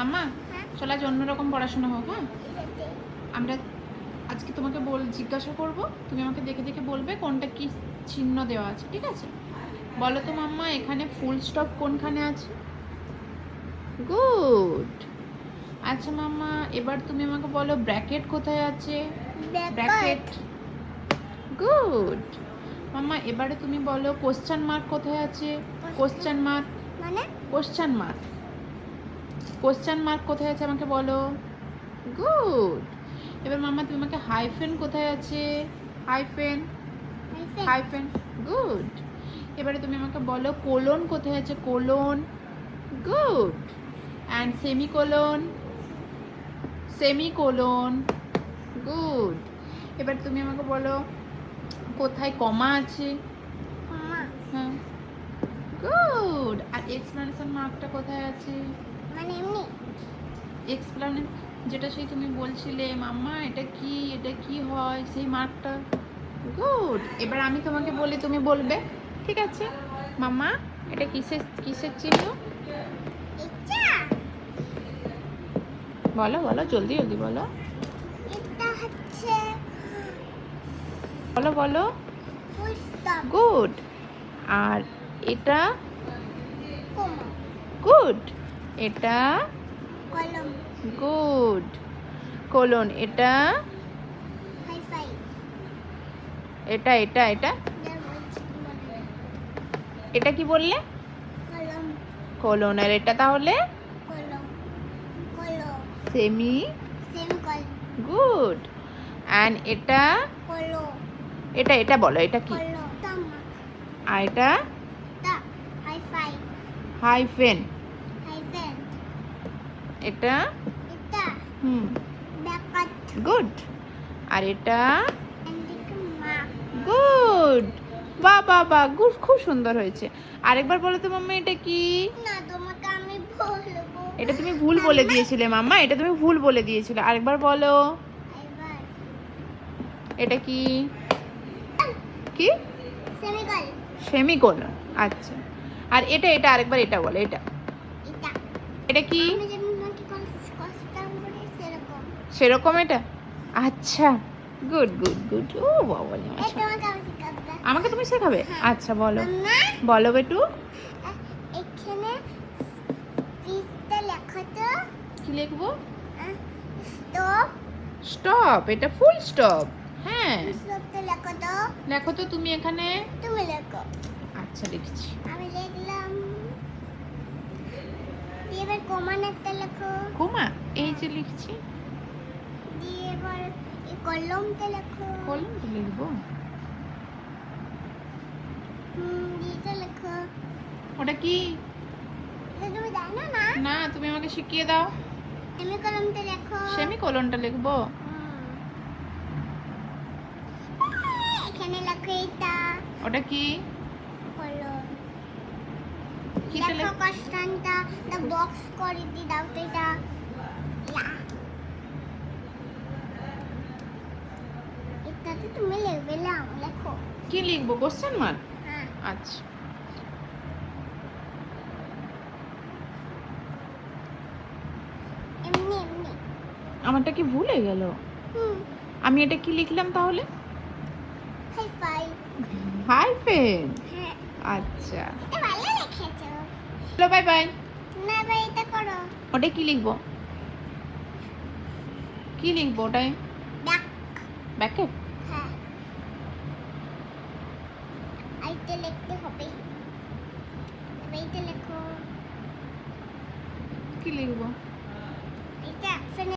মাম্মা চলো আজ অন্যরকম পড়াশোনা হোক। হ্যাঁ, আমরা আজকে তোমাকে জিজ্ঞাসা করব, তুমি আমাকে দেখে দেখে বলবে কোনটা কি চিহ্ন দেওয়া আছে, ঠিক আছে? বলো তো মাম্মা, এখানে ফুল স্টপ কোনখানে আছে? গুড। আচ্ছা মাম্মা, এবার তুমি আমাকে বলো ব্র্যাকেট কোথায় আছে? ব্র্যাকেট। গুড। মাম্মা এবারে তুমি বলো কোশ্চেন মার্ক কোথায় আছে? কোশ্চেন মার্ক মানে কোশ্চেন মার্ক। কোশ্চেন মার্ক কোথায় আছে আমাকে বলো। গুড। এবার মাম্মা তুমি আমাকে হাইফেন কোথায় আছে? হাইফেন। হাইফেন। গুড। এবারে তুমি আমাকে বলো কোলন কোথায় আছে? Colon. Good. And semicolon. Semicolon. Good. এবার তুমি আমাকে বলো কোথায় কমা আছে? হ্যাঁ, গুড। আর এক্সপ্লানেশন মার্কটা কোথায় আছে? মানে এমনি এক্সপ্লানে যেটা সেই তুমি বলছিলে মাম্মা এটা কি হয় সেই মার্কটা। গুড। এবার আমি তোমাকে বলি, তুমি বলবে, ঠিক আছে? মাম্মা এটা কিসের চিহ্ন? এটা বলো বলো, জলদি জলদি বলো, এটা হচ্ছে বলো বলো। Full stop. গুড। আর এটা? কমা। গুড। এটা? কলম। গুড। কোলন। এটা? হাইফাই। এটা এটা এটা এটা কি বললে? কলম। কোলন। আর এটা তাহলে? কলম। কলম। সেমি। সেমিকল। গুড। অ্যান্ড এটা? কলো। এটা এটা বলো, এটা কি? কলো। তামা। আর এটা? তা হাইফাই। হাইফেন। হাইফেন। এটা? এটা ব্যাকাট। গুড। আর এটা? এন্ডিক মার্ক। গুড। বাহ বাহ বাহ, গুড, খুব সুন্দর হয়েছে। আরেকবার বলো তো মাম্মা এটা কি? না, তোমাকে আমি বলবো। এটা তুমি ভুল বলে দিয়েছিলে মাম্মা, এটা তুমি ভুল বলে দিয়েছিলে। আরেকবার বলো। এবার এটা কি? কি? সেমিকল। সেমিকোলন। আচ্ছা। আর এটা এটা আরেকবার এটা বলো, এটা এটা এটা কি? আমি যেমন নাকি কষ্টম করে সেরকম। সেরকম এটা? আচ্ছা, গুড গুড গুড। ও বাবা রে, এই তোমাকে আমি শিখাবো। আমাকে তুমি শেখাবে? আচ্ছা বলো। মাম্মা বলো বেটু। এখানে পিসটা লেখো তো। কি লিখবো? স্টপ। স্টপ। এটা ফুল স্টপ। হ্যাঁ, স্টপটা লেখো তো। লেখো তো তুমি এখানে। তুমি লেখো। আচ্ছা লিখছি। আমি লিখলাম। দিয়ে এবার কমান একটা লেখো। কোমা, এই যে লিখছি। দিয়ে এবার এই কলমটা লেখো। কলমটা লিখবো? দিয়েটা লেখো। ওটা কি? এটা তুমি জানো না? না, তুমি আমাকে শিখিয়ে দাও। তুমি কলমটা লেখো। সেমিকোলনটা লিখবো? এখানে লেখো এটা। ওটা কি? কলম। কিটা লেখো কষ্টানটা দা বক্স করে দি দাও তো এটা। এটাতে তুমি লিখবে নাম লেখো। কি লিখবো? Question mark? হ্যাঁ। আচ্ছা। এমনি এমনি। আমারটা কি ভুলে গেল? আমি এটা কি লিখলাম তাহলে? হাইফাই। হাইফেন। হ্যাঁ। আচ্ছা, এটা ভালো লিখেছো। চলো বাই বাই। না ভাই এটা করো। ওটা কি লিখবো? কি লিখবো ওটাই? ব্যাক। ব্যাকেট। হ্যাঁ। আইতে লিখতে হবে। এবার এটা লেখো। কি লিখবো?